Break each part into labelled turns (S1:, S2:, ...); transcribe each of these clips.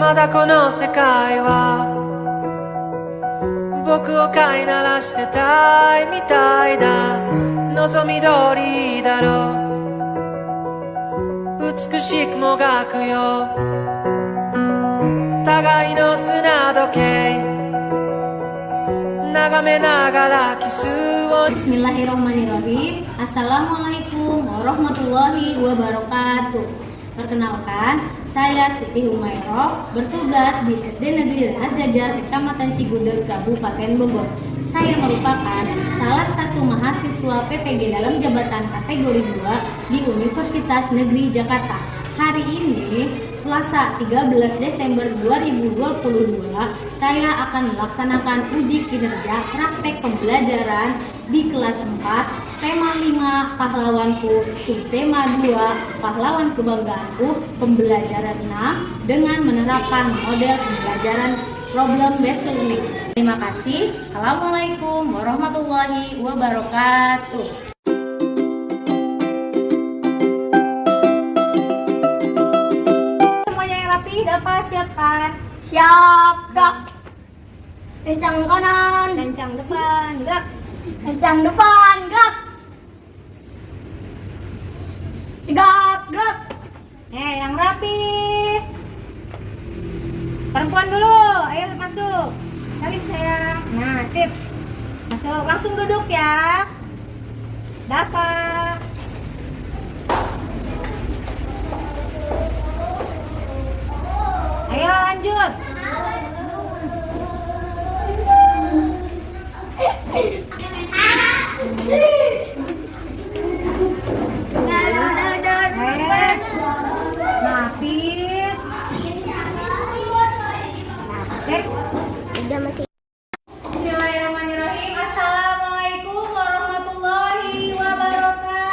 S1: まだこの世界は僕を飼いならしてたいみたいだ。望み通りだろう、美しくもがくよ互いの砂時計眺めながらキスを。
S2: Bismillahirrahmanirrahim. Assalamualaikum warahmatullahi wabarakatuh. Perkenalkan, saya Siti Humairah, bertugas di SD Negeri Al-Jajar, Kecamatan Cigudeg, Kabupaten Bogor. Saya merupakan salah satu mahasiswa PPG dalam jabatan kategori 2 di Universitas Negeri Jakarta. Hari ini, Selasa 13 Desember 2022, saya akan melaksanakan uji kinerja praktek pembelajaran di kelas 4, tema 5 pahlawanku, subtema 2 pahlawan kebanggaanku, pembelajaran 6 dengan menerapkan model pembelajaran problem based learning. Terima kasih. Assalamualaikum warahmatullahi wabarakatuh. Semuanya yang rapi dapat siapkan. Siap, gerak. Kencang kanan, kencang depan, gerak. Kencang depan, gerak. Tegak, gerak. Yang rapi. Perempuan dulu, ayo masuk. Salim sayang. Nah, sip. Masuk, langsung duduk ya. Dapat. Ayo lanjut. Nafis. Bismillahirrahmanirrahim. Assalamualaikum warahmatullahi wabarakatuh.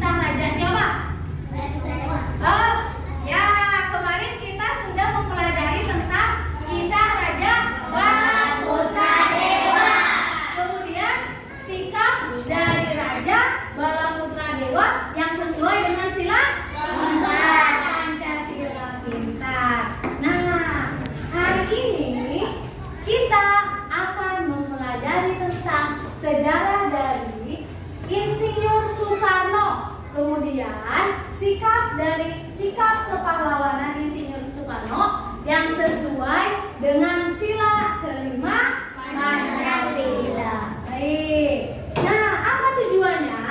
S2: kisah raja siapa? Oh, ya, kemarin kita sudah mempelajari tentang kisah Raja Balaputradewa. Kemudian sikap dari Raja Balaputradewa yang sesuai dengan sila keempat, Pancasila Pintar. Nah, hari ini kita akan mempelajari tentang sejarah dari Insinyur Soekarno. Kemudian sikap kepahlawanan Insinyur Soekarno yang sesuai dengan sila kelima Pancasila. Baik. Nah, apa tujuannya?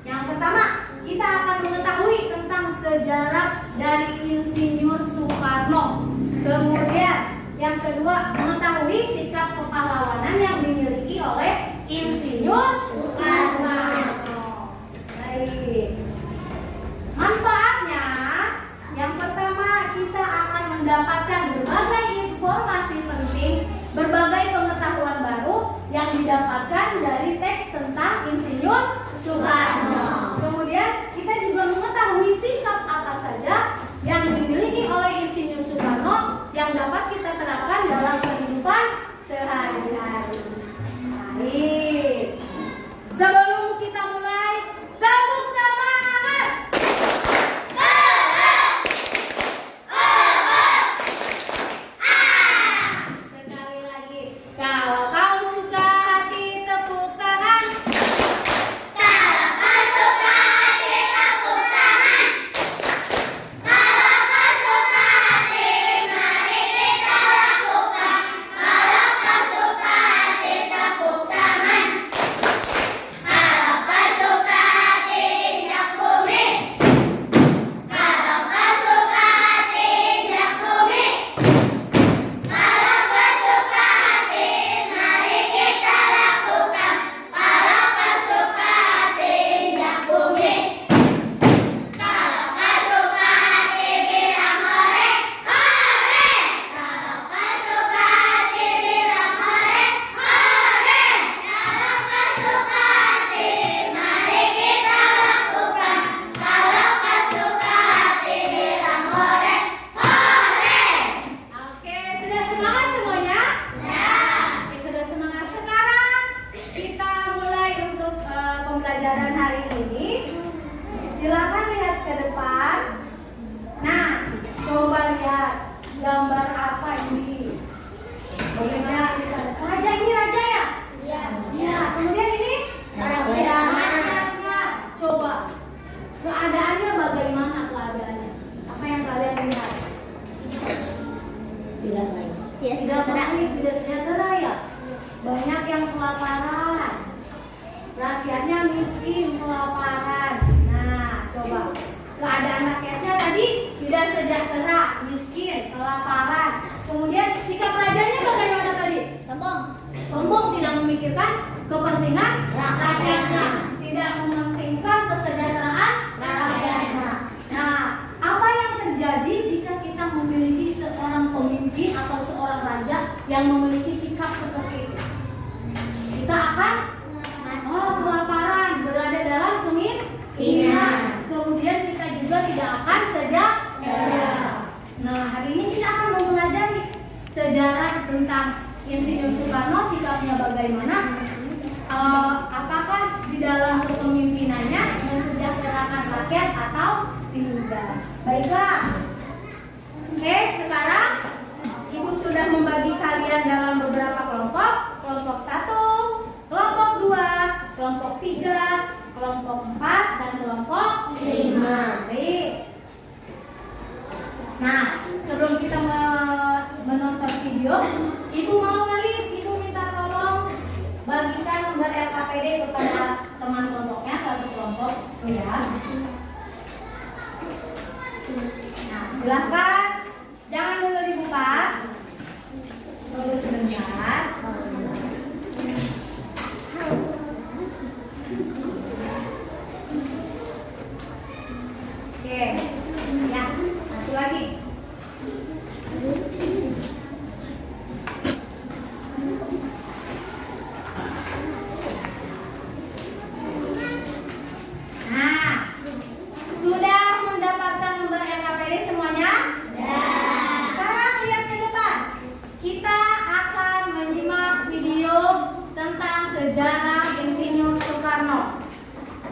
S2: Yang pertama, kita akan mengetahui tentang sejarah dari Insinyur Soekarno. Kemudian, yang kedua, mengetahui sikap kepahlawanan yang dimiliki oleh Insinyur Soekarno. Baik. Manfaatnya, yang pertama kita akan mendapatkan berbagai informasi penting, berbagai pengetahuan baru yang didapatkan dari teks tentang Insinyur Soekarno. Kemudian kita juga mengetahui sikap apa saja yang dimiliki oleh Insinyur Soekarno yang dapat kita terapkan dalam kehidupan sehari-hari. Baik. Sebelum kita mulai, tepuk semangat. Sekali lagi, kalau kau suka hati tepuk tangan. Kalau kau suka hati tepuk tangan. Kalau kau suka hati, mari kita lakukan. Kalau kau suka hati tepuk tangan. Kalau kau suka hati injak bumi. Kalau kau suka hati injak bumi. Kalau kau suka hati, mari kita lakukan. Kalau kau suka hati injak bumi. Kalau kau suka hati bilang hore, hore. Kalau kau suka hati bilang hore, hore. Kalau kau suka hati, mari kita lakukan. Kalau kau suka hati bilang hore, hore. Oke, sudah semangat semuanya? Ya. Oke, sudah semangat. Sekarang kita mulai untuk pembelajaran hari ini. Silakan lihat ke depan. Nah, coba lihat gambar apa ini? Bagaimana kita? Raja, ini raja ya? Iya. Iya. Kemudian ini? Rakyatnya. Coba keadaannya bagaimana keadaannya? Apa yang kalian lihat?
S3: Tidak baik.
S2: Tidak baik, tidak sejahtera ya. Banyak yang kelaparan. Rakyatnya miskin, kelaparan. Nah, coba keadaan rakyatnya tadi tidak sejahtera, miskin, kelaparan. Kemudian sikap rajanya bagaimana tadi?
S3: Sombong.
S2: Sombong, tidak memikirkan kepentingan rakyatnya, tidak mementingkan kesejahteraan rakyatnya. Nah, apa yang terjadi jika kita memiliki seorang pemimpin atau seorang raja yang memiliki sikap seperti itu? Kita akan kelaparan, berada dalam kemiskinan. Kemudian kita juga tidak akan sejahtera. Nah, hari ini kita akan mempelajari sejarah tentang Insinyur Soekarno, sikapnya bagaimana, apakah di dalam kepemimpinannya mensejahterakan rakyat atau tidak. Baiklah. Oke, sekarang Ibu sudah membagi kalian dalam beberapa kelompok. Kelompok 1, kelompok 2, kelompok 3, kelompok 4, dan kelompok 5. Baik. Nah, sebelum kita menonton video, Ibu mau kali, Ibu minta tolong bagikan lembar LKPD kepada teman kelompoknya, satu kelompok, ya. Nah, silahkan, jangan dulu dibuka. Tunggu sebentar. Oke, ya, satu lagi. Nah,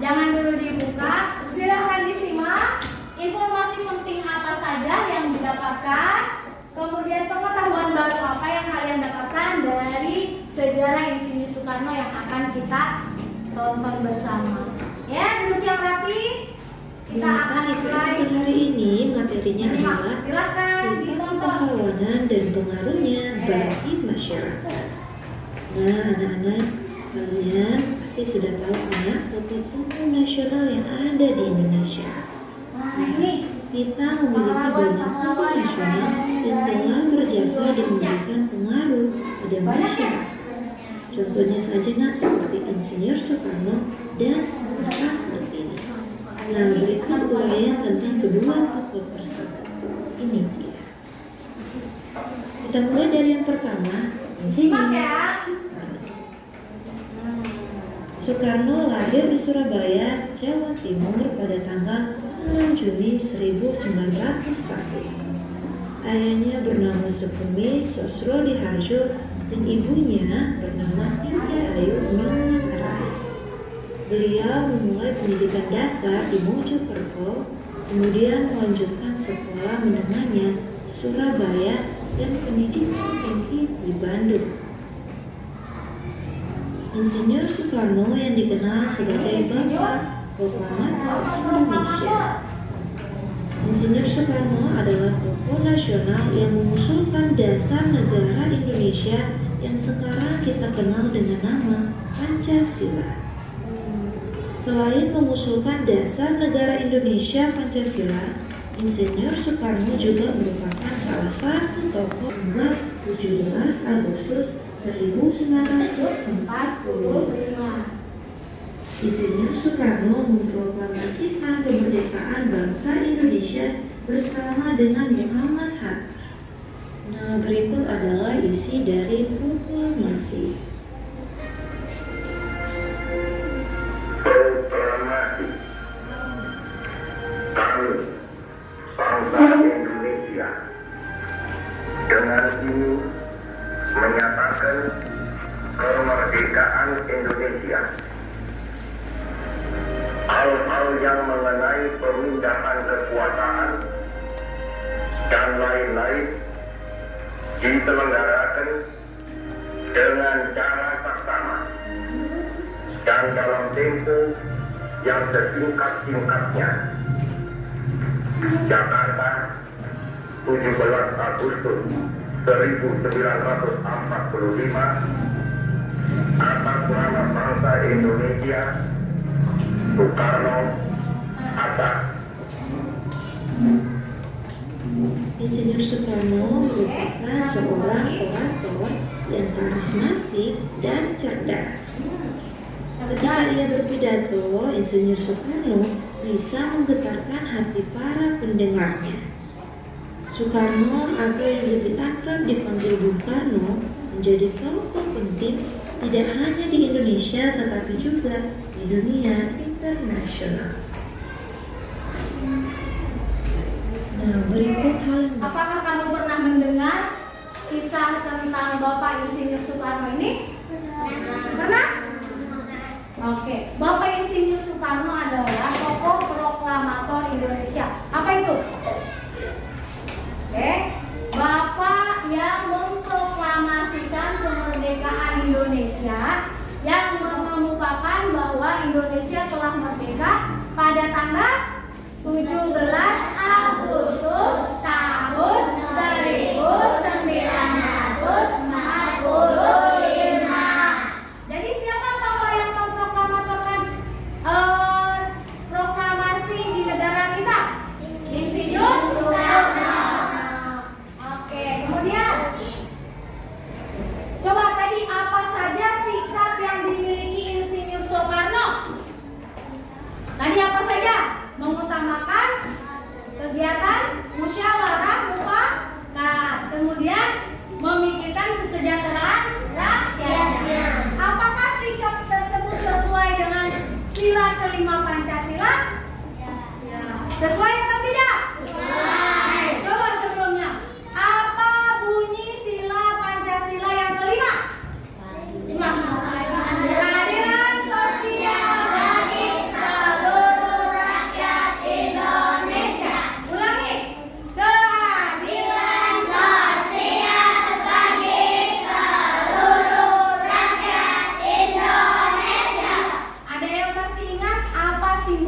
S2: Jangan dulu dibuka. Silahkan disimak. Informasi penting apa saja yang didapatkan. Kemudian pengetahuan baru apa yang kalian dapatkan dari sejarah Insinyur Soekarno yang akan kita tonton bersama. Ya, duduk yang rapi. Kita akan mulai.
S3: Hari ini materinya adalah
S2: silakan ditonton.
S3: Perlawanan dan pengaruhnya bagi masyarakat. Nah, anak-anak, kalian pasti sudah tahu tokoh-tokoh nasional yang ada di Indonesia.
S2: Nah, ini
S3: Kita memiliki banyak tokoh nasional yang telah berjasa dan memberikan pengaruh pada masyarakat. Contohnya saja seperti Insinyur Soekarno dan Ahmad ini. Nah, berikut uraian tentang kedua tokoh tersebut. Ini dia. Kita mulai dari yang pertama.
S2: simak ya.
S3: Soekarno lahir di Surabaya, Jawa Timur pada tanggal 6 Juni 1901. Ayahnya bernama Sukemi Sosrodiharjo dan ibunya bernama Titi Ayu Minangkari. Beliau memulai pendidikan dasar di Mojokerto, kemudian melanjutkan sekolah menengahnya Surabaya dan pendidikan tinggi di Bandung. Insinyur Soekarno yang dikenal sebagai Bapak Proklamator Indonesia. Insinyur Soekarno adalah tokoh nasional yang mengusulkan dasar negara Indonesia yang sekarang kita kenal dengan nama Pancasila. Selain mengusulkan dasar negara Indonesia Pancasila, Insinyur Soekarno juga merupakan salah satu tokoh tanggal 17 Agustus 1945. Insinyur Soekarno memproklamasikan kemerdekaan bangsa Indonesia bersama dengan Muhammad Hatta. Nah, berikut adalah isi dari proklamasi.
S4: Proklamasi. Kami, bangsa Indonesia, dengan ini menyatakan kemerdekaan Indonesia. Hal-hal yang mengenai pemindahan kekuasaan dan lain-lain diselenggarakan dengan cara saksama dan dalam tempo yang sesingkat-singkatnya. Jakarta, 17 Agustus 1945, atas nama bangsa Indonesia, Soekarno, Hatta.
S3: Insinyur Soekarno merupakan seorang orator yang karismatik dan cerdas. Ketika ia berpidato, Insinyur Soekarno bisa menggetarkan hati para pendengarnya. Soekarno atau yang lebih akrab dipanggil Bung Karno menjadi tokoh penting tidak hanya di Indonesia tetapi juga di dunia internasional. Nah, berikut hal yang
S2: Apakah kamu pernah mendengar kisah tentang Bapak Insinyur Soekarno ini? Pernah? Oke, Bapak Insinyur Soekarno adalah tokoh proklamator Indonesia. Apa itu? Oke, Bapak yang memproklamasikan kemerdekaan Indonesia, yang mengemukakan bahwa Indonesia telah merdeka pada tanggal 17 Agustus tahun 1945. Jadi siapa tokoh yang memproklamatorkan proklamasi di negara kita? Insinyur Soekarno. Oke, kemudian coba tadi apa saja sikap yang dimiliki Insinyur Soekarno? Tadi apa saja? Mengutamakan kegiatan musyawarah mufakat, kemudian memikirkan kesejahteraan rakyatnya. Apakah sikap tersebut sesuai dengan sila kelima Pancasila? Ya. Sesuai atau tidak? Sesuai. Coba sebelumnya, apa bunyi sila Pancasila yang kelima? Keadilan sosial bagi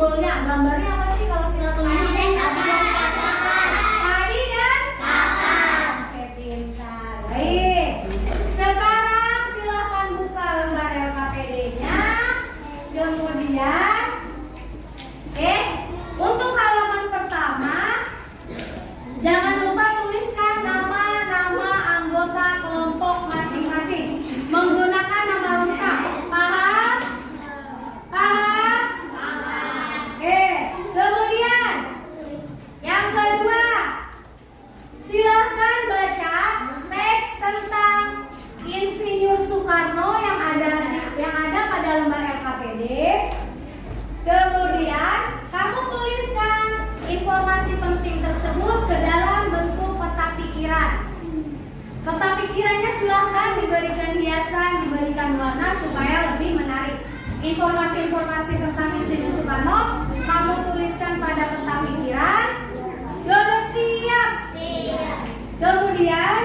S2: simbolnya. Gambarnya apa sih kalau sila kelima? Hari dan kapas. Oke, pintar. Baik. Sekarang silakan buka lembar LKPD-nya. Kemudian, oke, untuk halaman pertama, jangan lupa tuliskan nama-nama anggota kelompok masing-masing menggunakan nama lengkap. Paham? Paham? Oke. Kemudian yang kedua, silahkan baca teks tentang Insinyur Soekarno yang ada pada lembar LKPD. Kemudian kamu tuliskan informasi penting tersebut ke dalam bentuk peta pikiran. Peta pikirannya silahkan diberikan hiasan, diberikan warna supaya lebih menarik. Informasi-informasi tentang Insinyur Soekarno kamu tuliskan pada peta pikiran. Duduk siap. Kemudian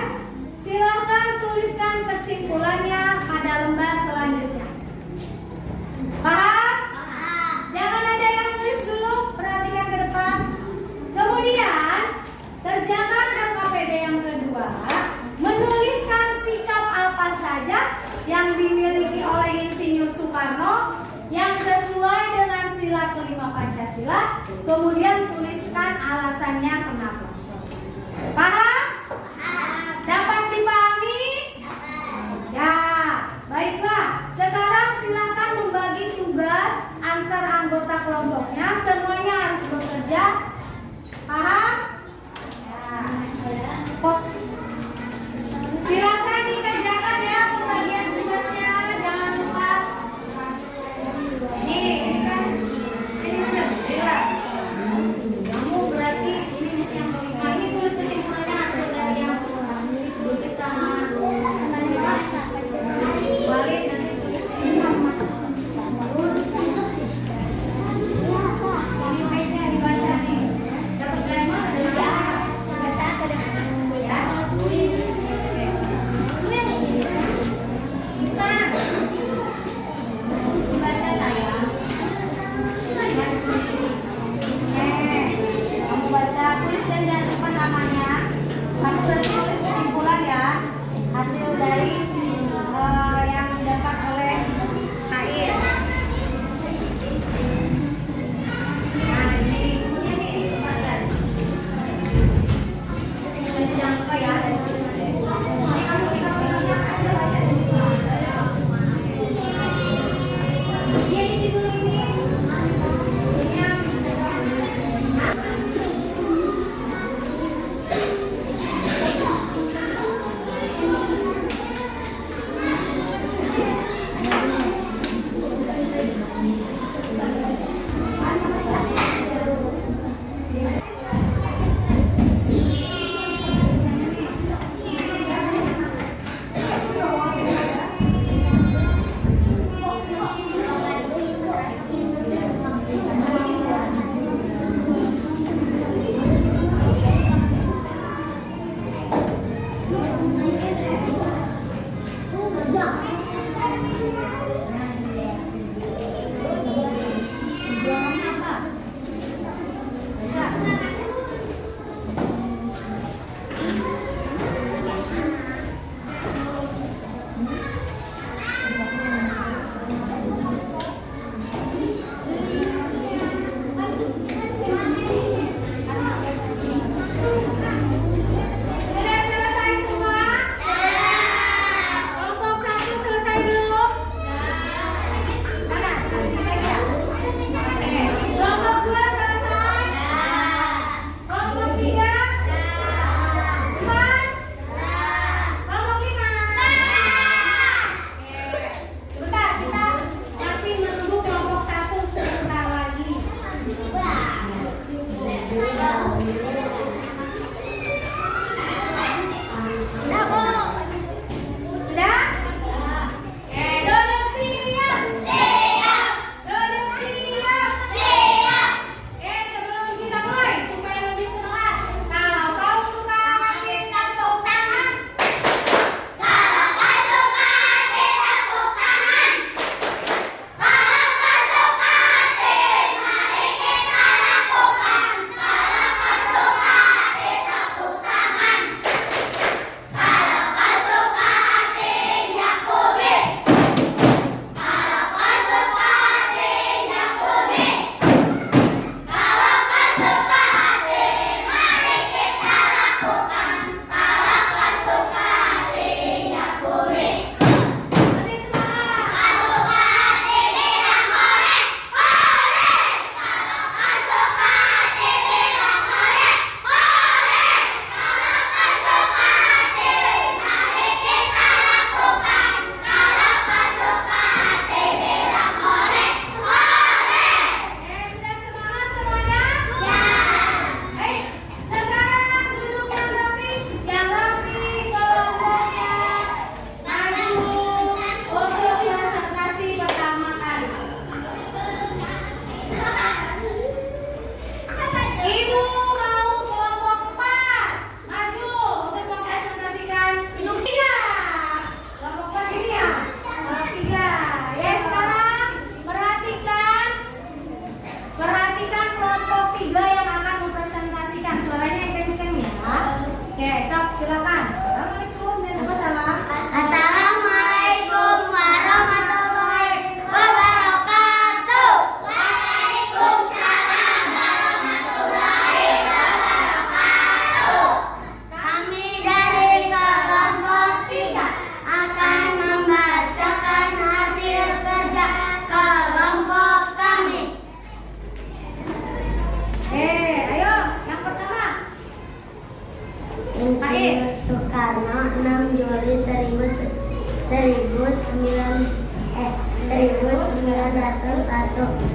S2: silahkan tuliskan kesimpulannya pada lembar selanjutnya. Paham? Jangan ada yang tulis dulu, perhatikan ke depan. Kemudian kerjakan LKPD yang kedua, menuliskan sikap apa saja yang dimiliki oleh Insinyur Soekarno yang sesuai dengan sila kelima Pancasila. Kemudian tuliskan alasannya kenapa. Paham? Dapat dipahami? Ya, baiklah. Sekarang silakan membagi tugas antar anggota kelompoknya. Semuanya harus bekerja. Paham? Ya. Pos. Silakan dikerjakan ya pembagian tugasnya. Jangan lupa. Ini kan ya. Kamu berarti ini yang kelima. Ini tulis kesimpulannya.
S5: satu di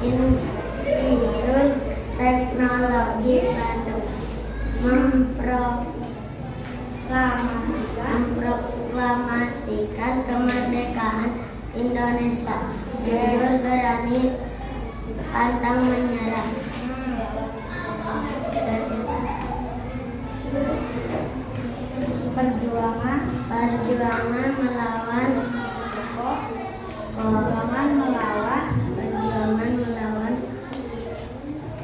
S5: Institut Teknologi Bandung memproklamasikan kemerdekaan Indonesia. Jujur, berani, pantang menyerah. Perjuangan melawan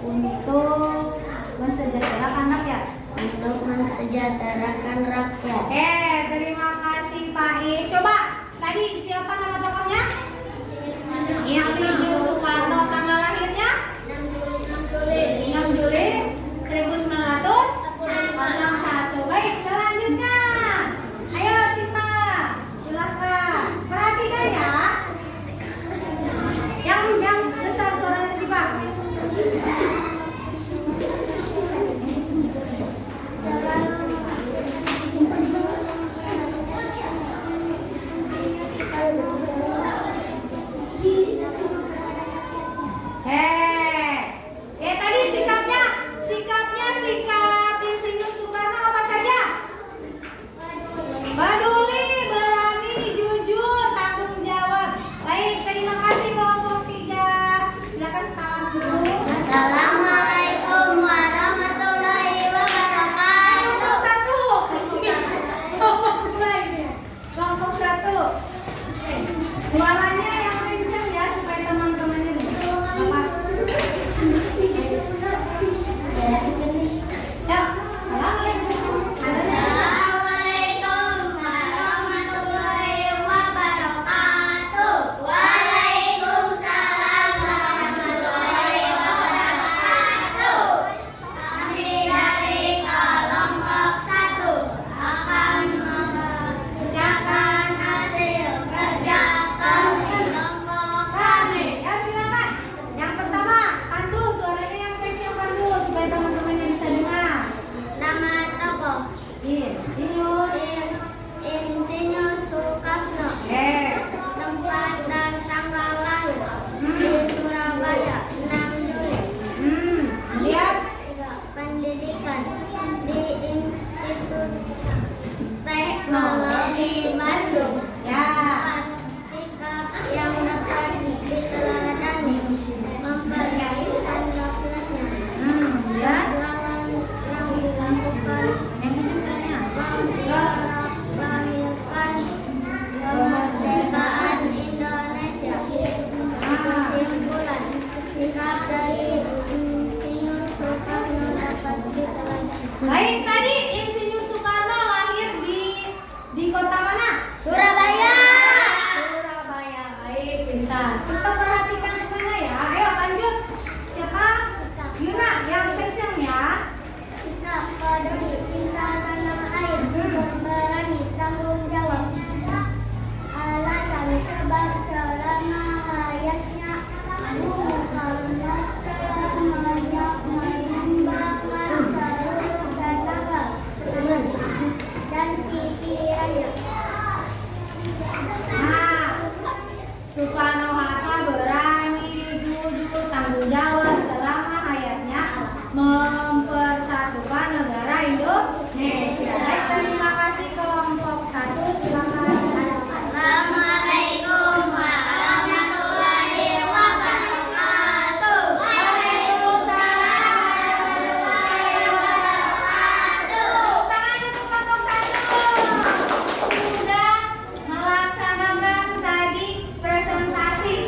S2: untuk mensejahterakan rakyat.
S5: untuk mensejahterakan rakyat.
S2: Terima kasih Pak I. Coba tadi siapa nama tokohnya? Insinyur Soekarno. Tanggal lahirnya 6 Juli 1901. Baik, selanjutnya ayo simak, silakan perhatikan ya. Yang besar suaranya simak. Tadi sikap Insinyur Soekarno apa saja? Peduli, berani, jujur, tanggung jawab. Baik, terima kasih kelompok 3. Silakan salam dulu.
S5: Assalamualaikum warahmatullahi wabarakatuh.
S2: Kelompok 1. Suaranya yang kencang ya supaya teman-temannya bisa dapat.
S5: Assalamualaikum warahmatullahi wabarakatuh. Waalaikumsalam warahmatullahi wabarakatuh. Kami dari kelompok 1 akan mengerjakan hasil kerja kelompok kami.
S2: Ya silakan. Yang pertama, Pandu, suaranya yang kencang Pandu supaya teman-temannya bisa dengar.
S5: Nama tokoh Insinyur Soekarno. Tempat dan tanggal lahir di Surabaya 6 Juli.
S2: Lihat.
S5: Pendidikan di Institut Teknologi Bandung.
S2: Ya.
S5: Sikap yang dapat diteladani, memperhatikan rakyatnya.
S2: Lihat.
S5: Perjuangan yang dilakukan melahirkan kemerdekaan Indonesia. Kesimpulan, sikap dari Insinyur Soekarno dapat diteladani.
S2: Baik, tadi Insinyur Soekarno lahir di kota mana?
S5: Surabaya.
S2: Surabaya. Baik, pintar. Kita perhatikan semuanya ya. Ayo lanjut. Siapa? Yuna, yang kencang ya.
S5: Sikap peduli, cinta tanah air, berani, tanggung jawab. Alasan sebab selama hayatnya Soekarno telah menyumbangkan seluruh tenaga dan pikirannya.
S2: Nah, Soekarno-Hatta berani, jujur, tanggung jawab selama hayatnya mempersatukan negara Indonesia. Baik, terima kasih kelompok 1. Silakan.
S5: Assalamualaikum warahmatullahi wabarakatuh.
S2: Waalaikumsalam warahmatullahi wabarakatuh. Tangan untuk kelompok 1. Sudah melaksanakan tadi presentasi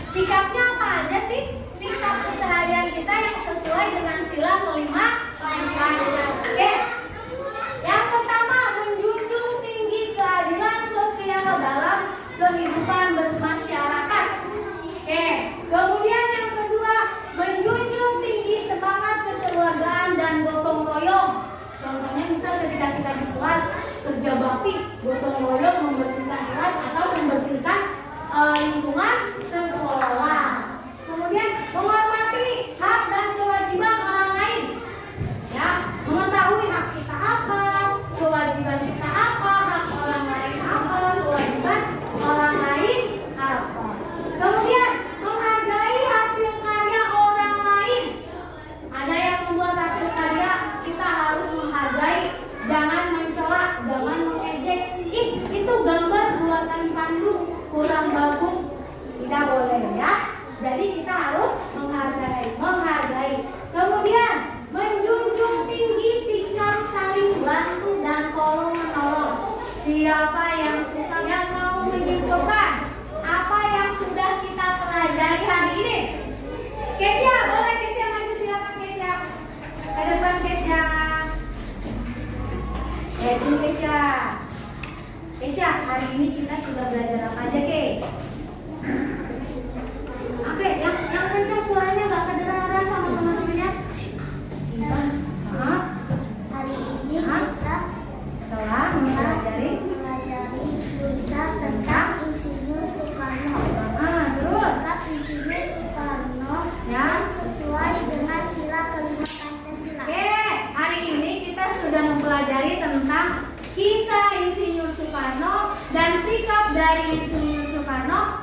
S2: Sikapnya apa aja sih? Sikap keseharian kita yang sesuai dengan sila kelima. Oke. Yang pertama, menjunjung tinggi keadilan sosial dalam kehidupan bermasyarakat. Oke. Kemudian yang kedua, menjunjung tinggi semangat kekeluargaan dan gotong royong. Contohnya misal ketika kita di kelas kerja bakti, gotong royong membersihkan kelas atau membersihkan lingkungan sekolah. Kemudian menghormati hak dan kewajiban orang lain. Ya, mengetahui hak kita apa, kewajiban kita apa, hak orang lain apa, kewajiban orang lain apa. Kemudian menghargai hasil karya orang lain. Ada yang membuat hasil karya, kita harus menghargai, jangan mencela, jangan mengejek. Ih, itu gambar buatan Pandu kurang bagus, tidak boleh ya. Jadi kita harus menghargai. Kemudian menjunjung tinggi sikap saling bantu dan tolong menolong. Siapa yang mau menyimpulkan apa yang sudah kita pelajari hari ini? Kesya, boleh Kesya maju, silakan Kesya. Ke depan Kesya. Sini Kesya. Kesya, hari ini kita sudah belajar apa aja, Ke? Oke, yang kencang suaranya nggak kedengaran sama teman-temannya.
S5: Hari ini kita
S2: Telah mempelajari
S5: tulisan tentang Insinyur Soekarno.
S2: terus
S5: Sikap Insinyur Soekarno
S2: Ya.
S5: yang sesuai dengan sila kelima Pancasila.
S2: Oke, hari ini kita sudah mempelajari tentang kisah Insinyur Soekarno dan sikap dari Insinyur Soekarno